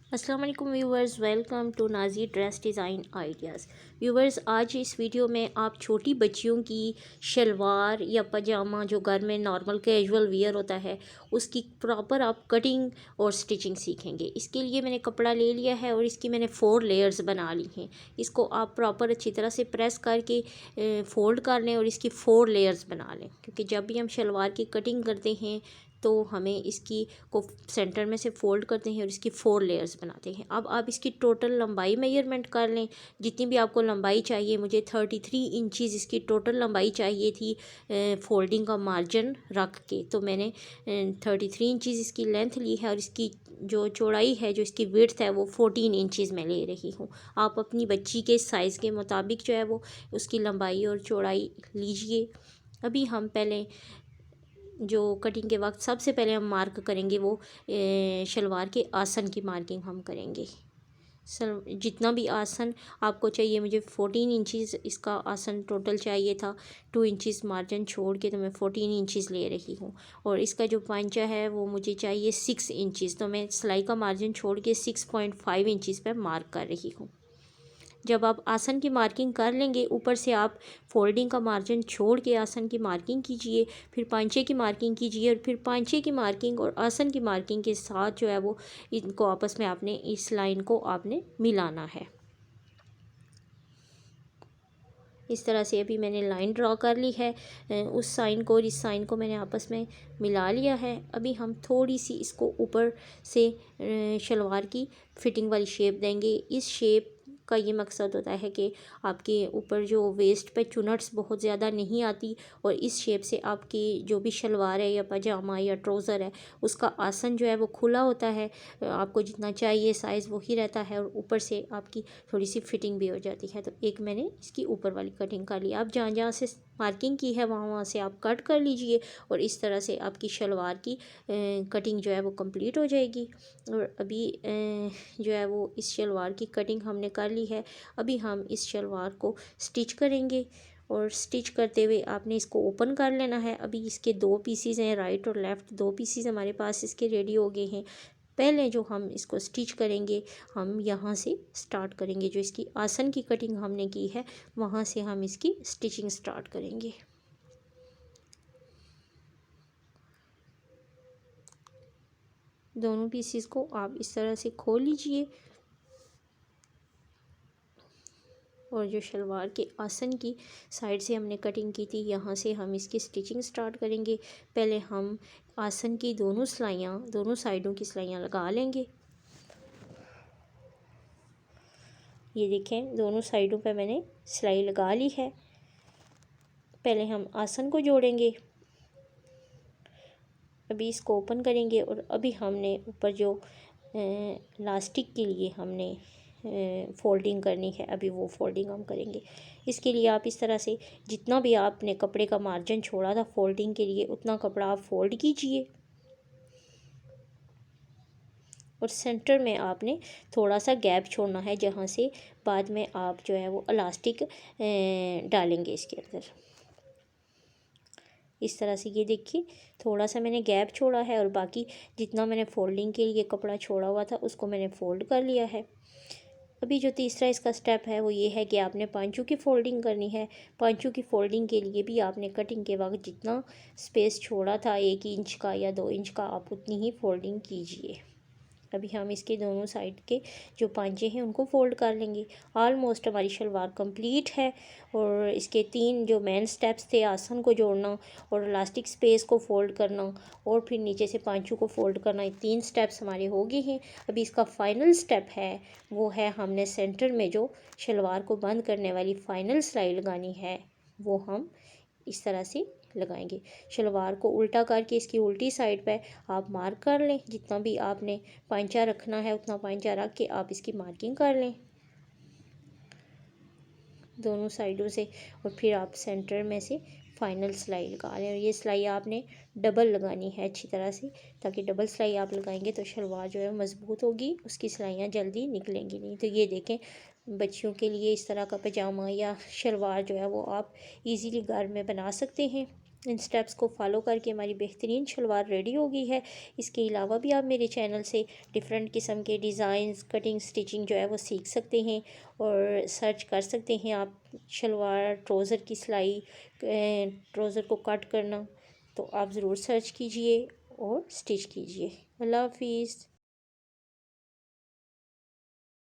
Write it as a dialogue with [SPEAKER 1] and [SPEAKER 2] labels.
[SPEAKER 1] अस्सलाम वालेकुम viewers, welcome to Naazi dress design ideas. Viewers, आज इस वीडियो में आप छोटी बच्चियों की शलवार या पजामा जो घर में नॉर्मल कैजुअल वियर होता है उसकी प्रॉपर आप कटिंग और स्टिचिंग सीखेंगे। इसके लिए मैंने कपड़ा ले लिया है और इसकी मैंने 4 लेयर्स बना ली हैं। इसको आप प्रॉपर अच्छी तरह से प्रेस करके फ़ोल्ड कर लें और इसकी 4 लेयर्स बना लें, क्योंकि जब भी हम शलवार की कटिंग करते हैं तो हमें इसकी को सेंटर में से फ़ोल्ड करते हैं और इसकी 4 लेयर्स बनाते हैं। अब आप इसकी टोटल लंबाई मेजरमेंट कर लें, जितनी भी आपको लंबाई चाहिए। मुझे 33 इंचज़ इसकी टोटल लंबाई चाहिए थी फ़ोल्डिंग का मार्जिन रख के, तो मैंने 33 इंचज़ इसकी लेंथ ली है और इसकी जो चौड़ाई है, जो इसकी विड्थ है, वो 14 इंचज़ मैं ले रही हूँ। आप अपनी बच्ची के साइज़ के मुताबिक जो है वो उसकी लंबाई और चौड़ाई लीजिए। अभी हम पहले जो कटिंग के वक्त सबसे पहले हम मार्क करेंगे वो शलवार के आसन की मार्किंग हम करेंगे। जितना भी आसन आपको चाहिए, मुझे 14 इंचज़ इसका आसन टोटल चाहिए था। 2 इंचज़ मार्जिन छोड़ के तो मैं 14 इंचज़ ले रही हूँ। और इसका जो पंचा है वो मुझे चाहिए 6 इंचज़, तो मैं सिलाई का मार्जिन छोड़ के 6.5 इंचज़ पर मार्क कर रही हूँ। जब आप आसन की मार्किंग कर लेंगे, ऊपर से आप फोल्डिंग का मार्जिन छोड़ के आसन की मार्किंग कीजिए, फिर पांचे की मार्किंग कीजिए और फिर पांचे की मार्किंग और आसन की मार्किंग के साथ जो है वो इनको आपस में आपने इस लाइन को आपने मिलाना है। इस तरह से अभी मैंने लाइन ड्रॉ कर ली है। उस साइन को और इस साइन को मैंने आपस में मिला लिया है। अभी हम थोड़ी सी इसको ऊपर से शलवार की फिटिंग वाली शेप देंगे। इस शेप का ये मकसद होता है कि आपके ऊपर जो वेस्ट पे चुनट्स बहुत ज़्यादा नहीं आती और इस शेप से आपकी जो भी शलवार है या पजामा या ट्राउज़र है उसका आसन जो है वो खुला होता है। आपको जितना चाहिए साइज़ वही रहता है और ऊपर से आपकी थोड़ी सी फिटिंग भी हो जाती है। तो एक मैंने इसकी ऊपर वाली कटिंग कर ली। आप जहाँ जहाँ से मार्किंग की है वहाँ वहाँ से आप कट कर लीजिए और इस तरह से आपकी शलवार की कटिंग जो है वो कंप्लीट हो जाएगी। और अभी जो है वो इस शलवार की कटिंग हमने कर ली है। अभी हम इस शलवार को स्टिच करेंगे और स्टिच करते हुए आपने इसको ओपन कर लेना है। अभी इसके 2 पीसीज हैं, राइट और लेफ़्ट 2 पीसीज हमारे पास इसके रेडी हो गए हैं। पहले जो हम इसको स्टिच करेंगे हम यहाँ से स्टार्ट करेंगे। जो इसकी आसन की कटिंग हमने की है वहाँ से हम इसकी स्टिचिंग स्टार्ट करेंगे। दोनों पीसीस को आप इस तरह से खोल लीजिए और जो शलवार के आसन की साइड से हमने कटिंग की थी यहाँ से हम इसकी स्टिचिंग स्टार्ट करेंगे। पहले हम आसन की दोनों सिलाइयाँ, दोनों साइडों की सिलाइयाँ लगा लेंगे। ये देखें, दोनों साइडों पे मैंने सिलाई लगा ली है। पहले हम आसन को जोड़ेंगे। अभी इसको ओपन करेंगे और अभी हमने ऊपर जो लास्टिक के लिए हमने फोल्डिंग करनी है, अभी वो फोल्डिंग हम करेंगे। इसके लिए आप इस तरह से जितना भी आपने कपड़े का मार्जिन छोड़ा था फोल्डिंग के लिए उतना कपड़ा आप फोल्ड कीजिए और सेंटर में आपने थोड़ा सा गैप छोड़ना है जहाँ से बाद में आप जो है वो इलास्टिक डालेंगे इसके अंदर। इस तरह से ये देखिए, थोड़ा सा मैंने गैप छोड़ा है और बाकी जितना मैंने फोल्डिंग के लिए कपड़ा छोड़ा हुआ था उसको मैंने फ़ोल्ड कर लिया है। अभी जो तीसरा इसका स्टेप है वो ये है कि आपने पांचों की फ़ोल्डिंग करनी है। पांचों की फ़ोल्डिंग के लिए भी आपने कटिंग के वक्त जितना स्पेस छोड़ा था 1 इंच का या 2 इंच का, आप उतनी ही फ़ोल्डिंग कीजिए। अभी हम इसके दोनों साइड के जो पांचे हैं उनको फ़ोल्ड कर लेंगे। ऑलमोस्ट हमारी शलवार कंप्लीट है और इसके 3 जो मेन स्टेप्स थे, आसन को जोड़ना और इलास्टिक स्पेस को फ़ोल्ड करना और फिर नीचे से पांचों को फ़ोल्ड करना, ये 3 स्टेप्स हमारे हो गए हैं। अभी इसका फाइनल स्टेप है वो है हमने सेंटर में जो शलवार को बंद करने वाली फ़ाइनल सिलाई लगानी है वो हम इस तरह से लगाएंगे। शलवार को उल्टा करके इसकी उल्टी साइड पे आप मार्क कर लें। जितना भी आपने पांचा रखना है उतना पांचा रख के आप इसकी मार्किंग कर लें दोनों साइडों से और फिर आप सेंटर में से फाइनल सिलाई लगा लें। और ये सिलाई आपने डबल लगानी है अच्छी तरह से, ताकि डबल सिलाई आप लगाएंगे तो शलवार जो है मज़बूत होगी, उसकी सिलाइयाँ जल्दी निकलेंगी नहीं। तो ये देखें, बच्चियों के लिए इस तरह का पजामा या शलवार जो है वो आप इजीली घर में बना सकते हैं। इन स्टेप्स को फॉलो करके हमारी बेहतरीन शलवार रेडी हो गई है। इसके अलावा भी आप मेरे चैनल से डिफरेंट किस्म के डिज़ाइंस, कटिंग, स्टिचिंग जो है वो सीख सकते हैं और सर्च कर सकते हैं आप शलवार ट्राउज़र की सिलाई, ट्राउज़र को कट करना, तो आप ज़रूर सर्च कीजिए और स्टिच कीजिए। अल्लाह हाफिज़।